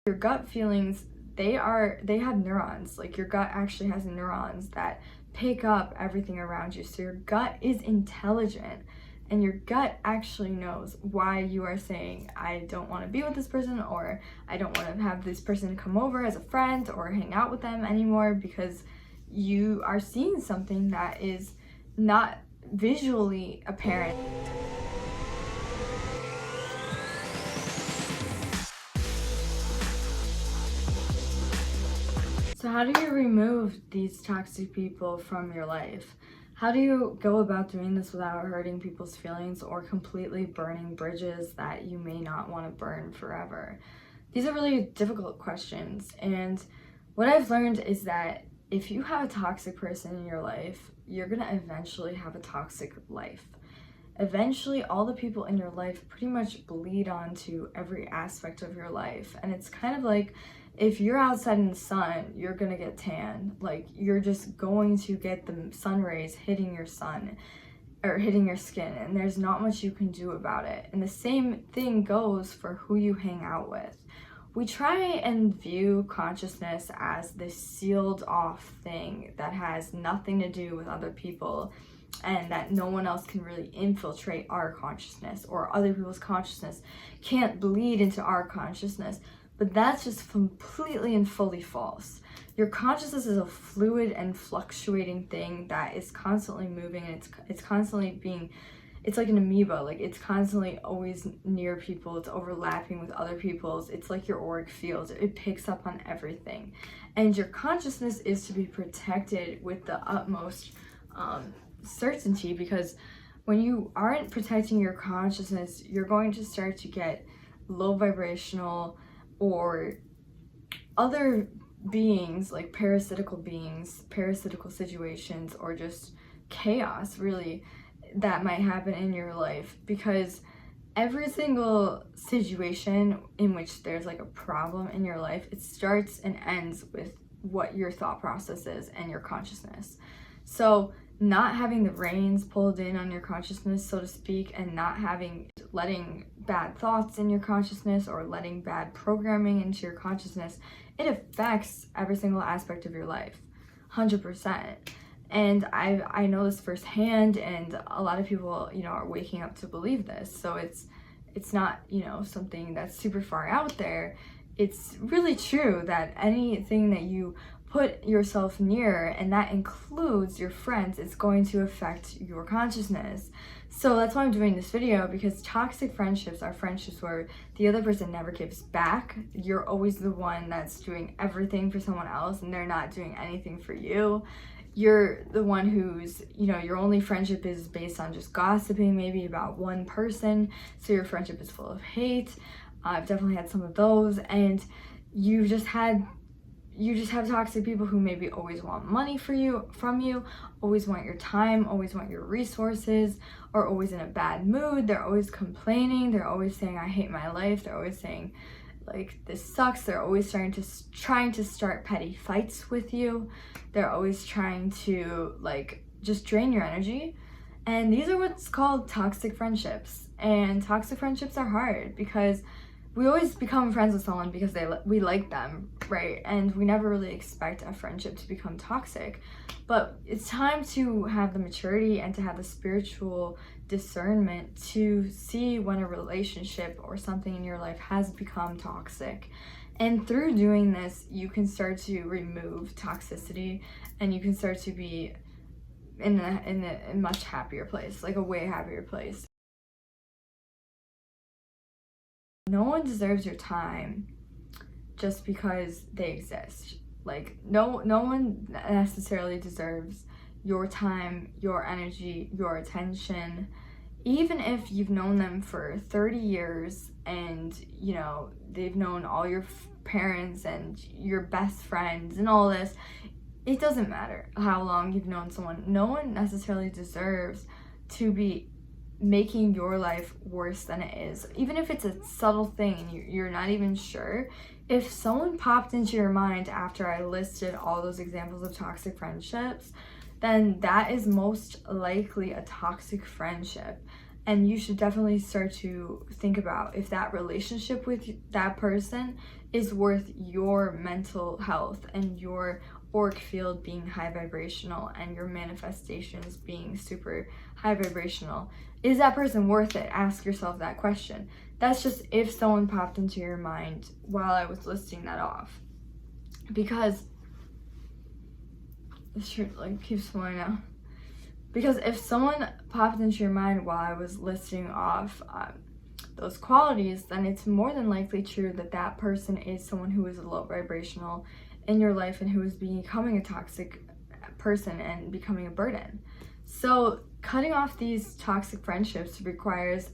Your gut feelings, they have neurons. Like, your gut actually has neurons that pick up everything around you. So your gut is intelligent, and your gut actually knows why you are saying, I don't want to be with this person, or I don't want to have this person come over as a friend or hang out with them anymore, because you are seeing something that is not visually apparent. So how do you remove these toxic people from your life? How do you go about doing this without hurting people's feelings or completely burning bridges that you may not want to burn forever? These are really difficult questions, and what I've learned is that if you have a toxic person in your life, you're gonna eventually have a toxic life. Eventually, all the people in your life pretty much bleed onto every aspect of your life, and it's kind of like, if you're outside in the sun, you're gonna get tan. Like, you're just going to get the sun rays hitting your sun or hitting your skin, and there's not much you can do about it. And the same thing goes for who you hang out with. We try and view consciousness as this sealed off thing that has nothing to do with other people, and that no one else can really infiltrate our consciousness, or other people's consciousness can't bleed into our consciousness. But that's just completely and fully false. Your consciousness is a fluid and fluctuating thing that is constantly moving, and it's constantly being, it's like an amoeba. Like, it's constantly always near people, it's overlapping with other people's. It's like your auric field, it picks up on everything. And your consciousness is to be protected with the utmost certainty, because when you aren't protecting your consciousness, you're going to start to get low vibrational or other beings, like parasitical beings, parasitical situations, or just chaos really that might happen in your life. Because every single situation in which there's like a problem in your life, it starts and ends with what your thought process is and your consciousness. So not having the reins pulled in on your consciousness, so to speak, and not letting bad thoughts in your consciousness or letting bad programming into your consciousness, it affects every single aspect of your life, 100%. And I know this firsthand, and a lot of people, are waking up to believe this. So it's not, something that's super far out there. It's really true that anything that you put yourself near, and that includes your friends, is going to affect your consciousness. So that's why I'm doing this video, because toxic friendships are friendships where the other person never gives back. You're always the one that's doing everything for someone else, and they're not doing anything for you. You're the one who's, your only friendship is based on just gossiping maybe about one person, so your friendship is full of hate. I've definitely had some of those, and you just have toxic people who maybe always want money from you, always want your time, always want your resources, are always in a bad mood. They're always complaining. They're always saying, I hate my life. They're always saying, like, this sucks. They're always trying to start petty fights with you. They're always trying to, like, just drain your energy. And these are what's called toxic friendships. And toxic friendships are hard, because we always become friends with someone because we like them, right? And we never really expect a friendship to become toxic. But it's time to have the maturity and to have the spiritual discernment to see when a relationship or something in your life has become toxic. And through doing this, you can start to remove toxicity, and you can start to be in a much happier place, like a way happier place. No one deserves your time just because they exist. Like, no one necessarily deserves your time, your energy, your attention. Even if you've known them for 30 years and, they've known all your parents and your best friends and all this, it doesn't matter how long you've known someone. No one necessarily deserves to be making your life worse than it is. Even if it's a subtle thing and you're not even sure, if someone popped into your mind after I listed all those examples of toxic friendships, then that is most likely a toxic friendship. And you should definitely start to think about if that relationship with that person is worth your mental health and your auric field being high vibrational and your manifestations being super high vibrational. Is that person worth it? Ask yourself that question. That's just if someone popped into your mind while I was listing that off. Because this shirt like keeps falling out. Because if someone popped into your mind while I was listing off those qualities, then it's more than likely true that that person is someone who is low vibrational in your life and who is becoming a toxic person and becoming a burden. So cutting off these toxic friendships requires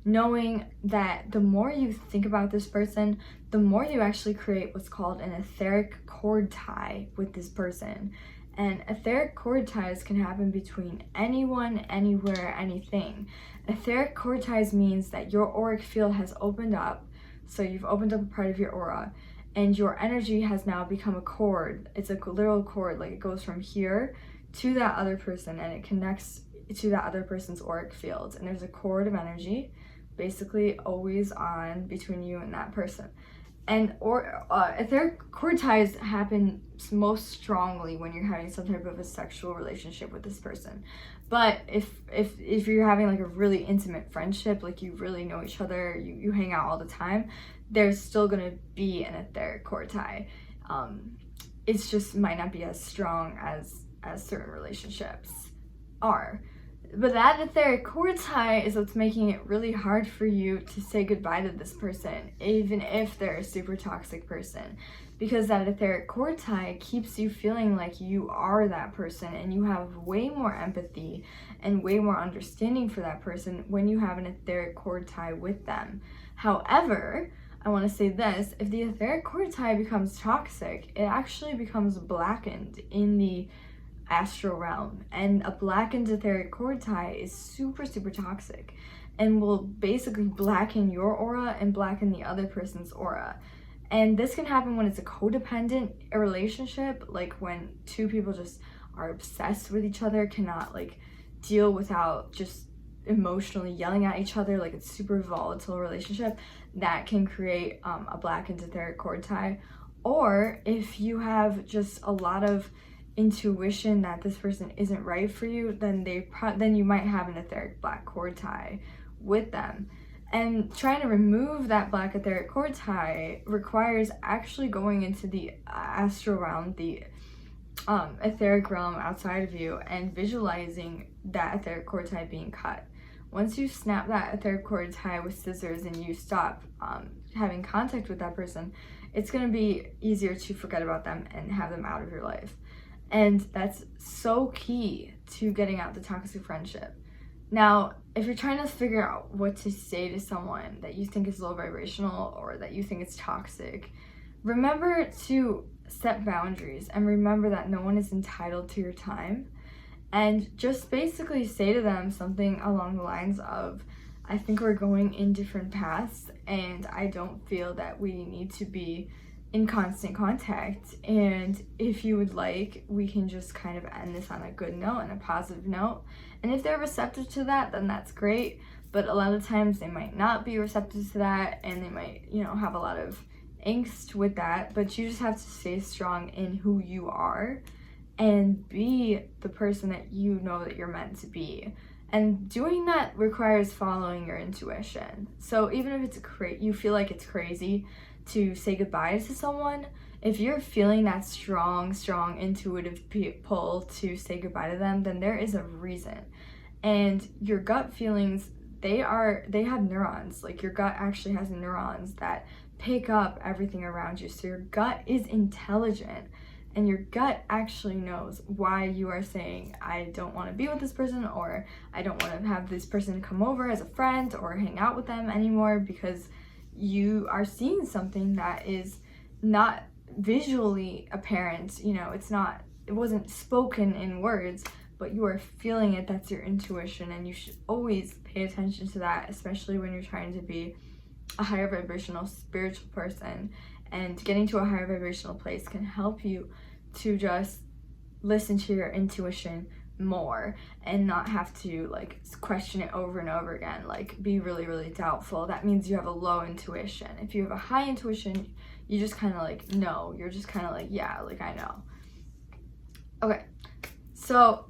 knowing that the more you think about this person, the more you actually create what's called an etheric cord tie with this person. And etheric cord ties can happen between anyone, anywhere, anything. Etheric cord ties means that your auric field has opened up, so you've opened up a part of your aura, and your energy has now become a cord. It's a literal cord, like it goes from here to that other person, and it connects to that other person's auric field. And there's a cord of energy, basically always on between you and that person. And etheric cord ties happen most strongly when you're having some type of a sexual relationship with this person. But if you're having like a really intimate friendship, like you really know each other, you hang out all the time, there's still gonna be an etheric cord tie. It's just might not be as strong as certain relationships are. But that etheric cord tie is what's making it really hard for you to say goodbye to this person, even if they're a super toxic person. Because that etheric cord tie keeps you feeling like you are that person and you have way more empathy and way more understanding for that person when you have an etheric cord tie with them. However, I want to say this, if the etheric cord tie becomes toxic, it actually becomes blackened in the astral realm, and a blackened etheric cord tie is super toxic and will basically blacken your aura and blacken the other person's aura. And this can happen when it's a codependent relationship, like when two people just are obsessed with each other, cannot like deal without just emotionally yelling at each other, like it's super volatile relationship that can create a blackened etheric cord tie. Or if you have just a lot of intuition that this person isn't right for you, then you might have an etheric black cord tie with them. And trying to remove that black etheric cord tie requires actually going into the astral realm, the etheric realm outside of you, and visualizing that etheric cord tie being cut. Once you snap that etheric cord tie with scissors and you stop having contact with that person, it's going to be easier to forget about them and have them out of your life. And that's so key to getting out the toxic friendship. Now, if you're trying to figure out what to say to someone that you think is low vibrational or that you think is toxic, remember to set boundaries and remember that no one is entitled to your time. And just basically say to them something along the lines of, I think we're going in different paths and I don't feel that we need to be in constant contact, and if you would like, we can just kind of end this on a good note and a positive note. And if they're receptive to that, then that's great. But a lot of times they might not be receptive to that, and they might, have a lot of angst with that. But you just have to stay strong in who you are and be the person that you know that you're meant to be. And doing that requires following your intuition. So even if you feel like it's crazy to say goodbye to someone, if you're feeling that strong intuitive pull to say goodbye to them, then there is a reason. And your gut feelings, they have neurons. Like your gut actually has neurons that pick up everything around you. So your gut is intelligent, and your gut actually knows why you are saying, I don't want to be with this person, or I don't want to have this person come over as a friend or hang out with them anymore, because you are seeing something that is not visually apparent. It wasn't spoken in words, but you are feeling it. That's your intuition, and you should always pay attention to that, especially when you're trying to be a higher vibrational spiritual person. And getting to a higher vibrational place can help you to just listen to your intuition more and not have to like question it over and over again, like be really, really doubtful. That means you have a low intuition. If you have a high intuition, you just kind of like know. You're just kind of like, yeah, like I know. Okay, so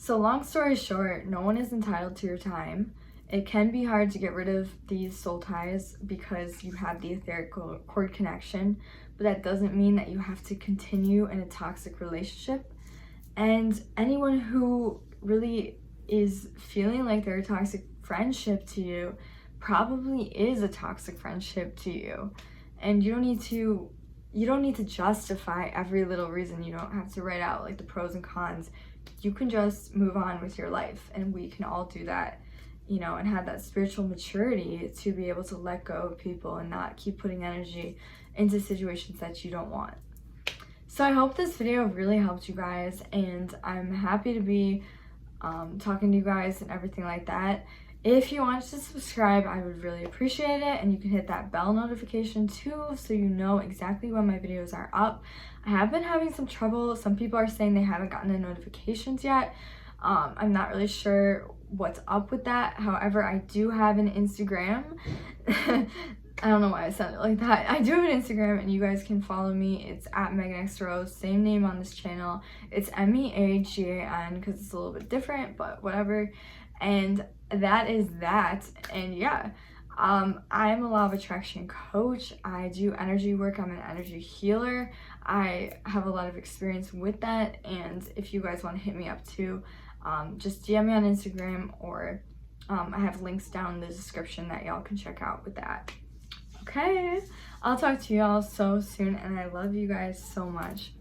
long story short, no one is entitled to your time. It can be hard to get rid of these soul ties because you have the etheric cord connection, but that doesn't mean that you have to continue in a toxic relationship. And anyone who really is feeling like they're a toxic friendship to you probably is a toxic friendship to you. And you don't need to justify every little reason. You don't have to write out like the pros and cons. You can just move on with your life, and we can all do that, you know, and have that spiritual maturity to be able to let go of people and not keep putting energy into situations that you don't want. So I hope this video really helped you guys, and I'm happy to be talking to you guys and everything like that. If you want to subscribe, I would really appreciate it, and you can hit that bell notification too so you know exactly when my videos are up. I have been having some trouble. Some people are saying they haven't gotten the notifications yet. I'm not really sure what's up with that. However, I do have an Instagram. I don't know why I sounded like that. I do have an Instagram, and you guys can follow me. It's at MeganXRose, same name on this channel. It's MEAGAN because it's a little bit different, but whatever. And that is that. And yeah, I am a law of attraction coach. I do energy work. I'm an energy healer. I have a lot of experience with that. And if you guys want to hit me up too, just DM me on Instagram, or I have links down in the description that y'all can check out with that. Okay, I'll talk to y'all so soon, and I love you guys so much.